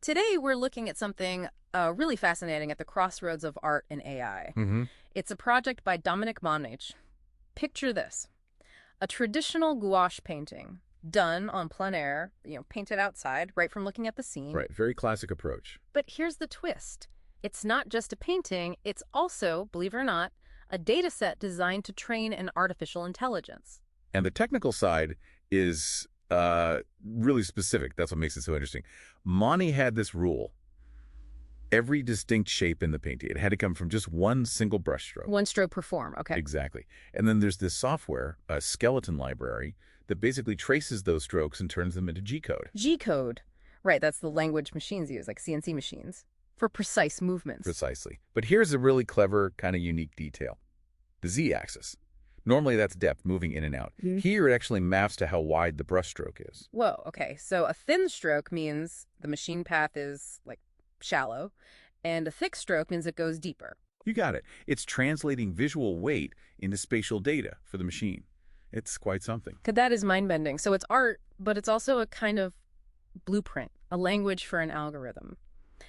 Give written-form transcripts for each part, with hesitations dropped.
Today, we're looking at something really fascinating at the crossroads of art and AI. It's a project by Dominik Mahnič. Picture this. A traditional gouache painting done on plein air, painted outside, right from looking at the scene. Right, very classic approach. But here's the twist. It's not just a painting, it's also, believe it or not, a data set designed to train an artificial intelligence. And the technical side is really specific. That's what makes it so interesting. Mani had this rule. Every distinct shape in the painting, it had to come from just one single brushstroke. One stroke per form, okay. Exactly. And then there's this software, a skeleton library, that basically traces those strokes and turns them into G-code. G-code. Right, that's the language machines use, like CNC machines, for precise movements. Precisely. But here's a really clever, kind of unique detail. The Z-axis. Normally that's depth, moving in and out. Here it actually maps to how wide the brushstroke is. Whoa, okay. So a thin stroke means the machine path is, shallow, and a thick stroke means it goes deeper. You got it. It's translating visual weight into spatial data for the machine. It's quite something. That is mind-bending. So it's art, but it's also a kind of blueprint, a language for an algorithm.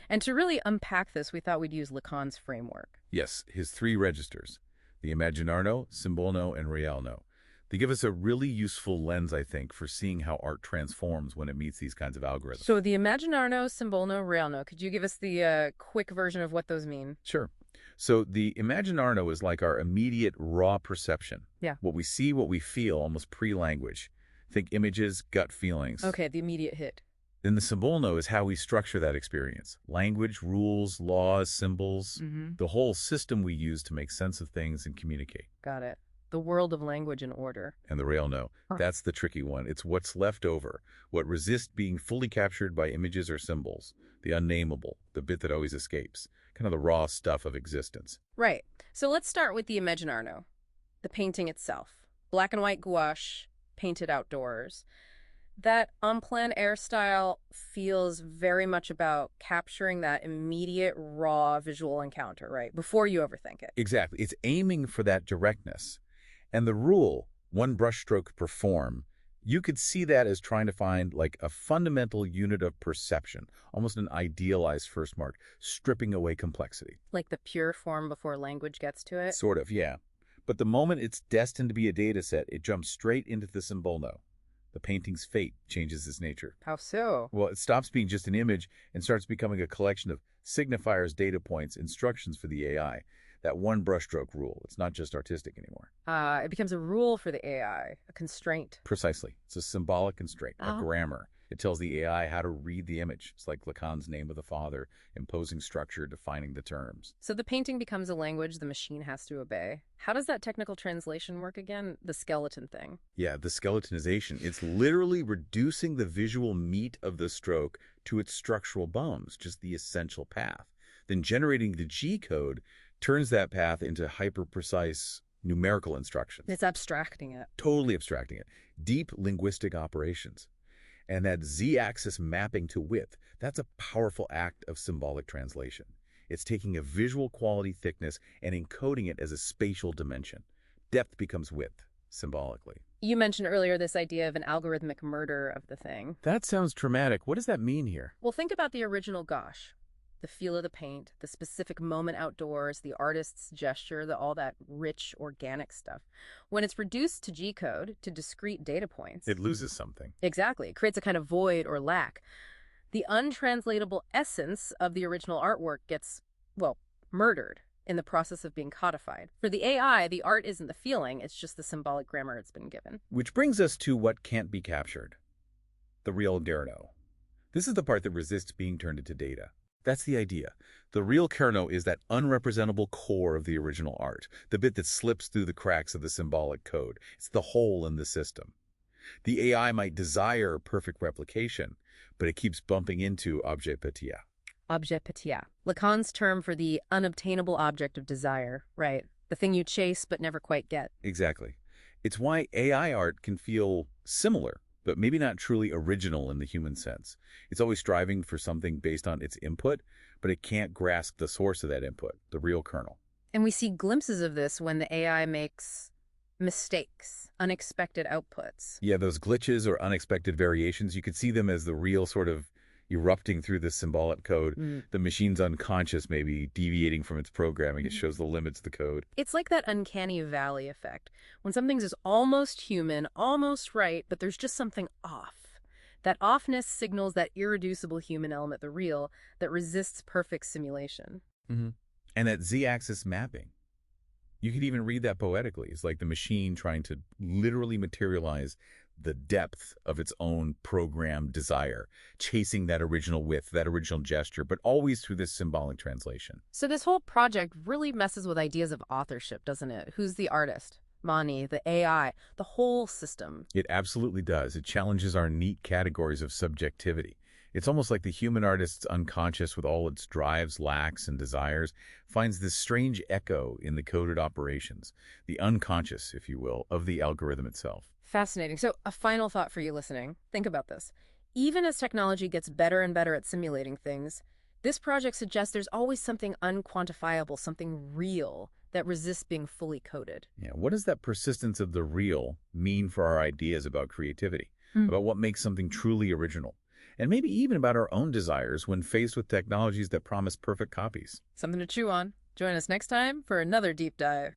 And to really unpack this, we thought we'd use Lacan's framework. Yes, his three registers, the Immaginarno, Symbolno, and Realno. They give us a really useful lens, I think, for seeing how art transforms when it meets these kinds of algorithms. So the Immaginarno, Symbolno, Realno, could you give us the quick version of what those mean? Sure. So the Immaginarno is like our immediate raw perception. Yeah. What we see, what we feel, almost pre-language. Think images, gut feelings. Okay, the immediate hit. Then the Symbolno is how we structure that experience. Language, rules, laws, symbols, the whole system we use to make sense of things and communicate. Got it. The world of language and order. And the Realno, that's the tricky one. It's what's left over, what resists being fully captured by images or symbols, the unnameable, the bit that always escapes, kind of the raw stuff of existence. Right. So let's start with the Immaginarno, the painting itself. Black and white gouache, painted outdoors. That en plein air style feels very much about capturing that immediate, raw visual encounter, right? Before you overthink it. Exactly. It's aiming for that directness. And the rule, one brushstroke per form, you could see that as trying to find like a fundamental unit of perception, almost an idealized first mark, stripping away complexity. Like the pure form before language gets to it? Sort of, yeah. But the moment it's destined to be a data set, it jumps straight into the Symbolno. The painting's fate changes its nature. How so? Well, it stops being just an image and starts becoming a collection of signifiers, data points, instructions for the AI. That one brushstroke rule. It's not just artistic anymore. It becomes a rule for the AI, a constraint. Precisely. It's a symbolic constraint, a grammar. It tells the AI how to read the image. It's like Lacan's name of the father, imposing structure, defining the terms. So the painting becomes a language the machine has to obey. How does that technical translation work again? The skeleton thing. Yeah, the skeletonization. It's literally reducing the visual meat of the stroke to its structural bones, just the essential path. Then generating the G-code turns that path into hyper-precise numerical instructions. It's abstracting it. Totally abstracting it. Deep linguistic operations. And that Z-axis mapping to width, that's a powerful act of symbolic translation. It's taking a visual quality thickness and encoding it as a spatial dimension. Depth becomes width, symbolically. You mentioned earlier this idea of an algorithmic murder of the thing. That sounds traumatic. What does that mean here? Well, think about the original gouache. The feel of the paint, the specific moment outdoors, the artist's gesture, all that rich, organic stuff. When it's reduced to G-code, to discrete data points... It loses something. Exactly. It creates a kind of void or lack. The untranslatable essence of the original artwork gets, murdered in the process of being codified. For the AI, the art isn't the feeling, it's just the symbolic grammar it's been given. Which brings us to what can't be captured. The real Kerno. This is the part that resists being turned into data. That's the idea. The real Kerno is that unrepresentable core of the original art, the bit that slips through the cracks of the symbolic code. It's the hole in the system. The AI might desire perfect replication, but it keeps bumping into objet petit. Objet petit. Lacan's term for the unobtainable object of desire, right? The thing you chase but never quite get. Exactly. It's why AI art can feel similar, but maybe not truly original in the human sense. It's always striving for something based on its input, but it can't grasp the source of that input, the real kernel. And we see glimpses of this when the AI makes mistakes, unexpected outputs. Yeah, those glitches or unexpected variations, you could see them as the real sort of, erupting through this symbolic code. Mm. The machine's unconscious, maybe deviating from its programming. It shows the limits of the code. It's like that uncanny valley effect, when something's is almost human, almost right, but there's just something off. That offness signals that irreducible human element, the real, that resists perfect simulation. Mm-hmm. And that z-axis mapping. You could even read that poetically. It's like the machine trying to literally materialize the depth of its own programmed desire, chasing that original width, that original gesture, but always through this symbolic translation. So this whole project really messes with ideas of authorship, doesn't it? Who's the artist? Mani, the AI, the whole system. It absolutely does. It challenges our neat categories of subjectivity. It's almost like the human artist's unconscious, with all its drives, lacks, and desires, finds this strange echo in the coded operations, the unconscious, if you will, of the algorithm itself. Fascinating. So a final thought for you listening. Think about this. Even as technology gets better and better at simulating things, this project suggests there's always something unquantifiable, something real, that resists being fully coded. Yeah, what does that persistence of the real mean for our ideas about creativity, about what makes something truly original? And maybe even about our own desires when faced with technologies that promise perfect copies. Something to chew on. Join us next time for another deep dive.